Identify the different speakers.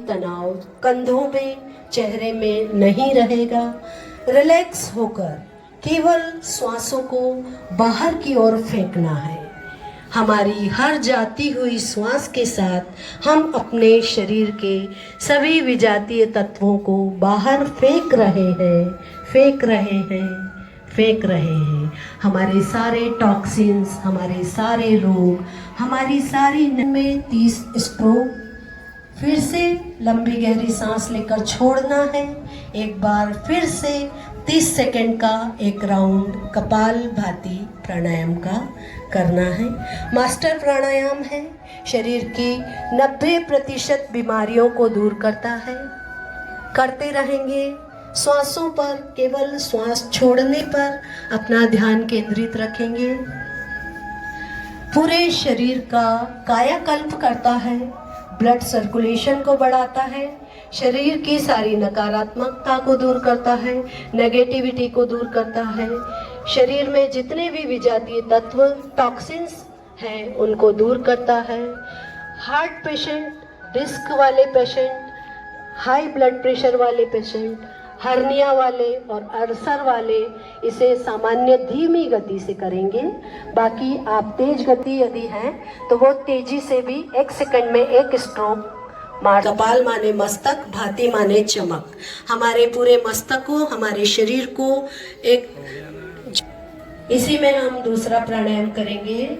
Speaker 1: तनाव कंधों में, चेहरे में नहीं रहेगा। रिलैक्स होकर केवल श्वासों को बाहर की ओर फेंकना है। हमारी हर जाती हुई श्वास के साथ हम अपने शरीर के सभी विजातीय तत्वों को बाहर फेंक रहे हैं, फेंक रहे हैं, फेंक रहे हैं। हमारे सारे टॉक्सिन्स, हमारे सारे रोग, हमारी सारी में 30 स्ट्रोक। फिर से लंबी गहरी सांस लेकर छोड़ना है। एक बार फिर से 30 सेकंड का एक राउंड कपालभाति प्राणायाम का करना है। मास्टर प्राणायाम है, शरीर की 90% बीमारियों को दूर करता है। करते रहेंगे। श्वासों पर, केवल श्वास छोड़ने पर अपना ध्यान केंद्रित रखेंगे। पूरे शरीर का कायाकल्प करता है, ब्लड सर्कुलेशन को बढ़ाता है, शरीर की सारी नकारात्मकता को दूर करता है, नेगेटिविटी को दूर करता है। शरीर में जितने भी विजातीय तत्व, टॉक्सिन्स हैं, उनको दूर करता है। हार्ट पेशेंट, डिस्क वाले पेशेंट, हाई ब्लड प्रेशर वाले पेशेंट, हर्निया वाले और अल्सर वाले इसे सामान्य धीमी गति से करेंगे। बाकी आप तेज गति यदि हैं तो वो तेजी से भी 1 सेकंड में 1 स्ट्रोक मार। कपाल माने मस्तक, भाति माने चमक। हमारे पूरे मस्तक को, हमारे शरीर को एक, इसी में हम दूसरा प्राणायाम करेंगे।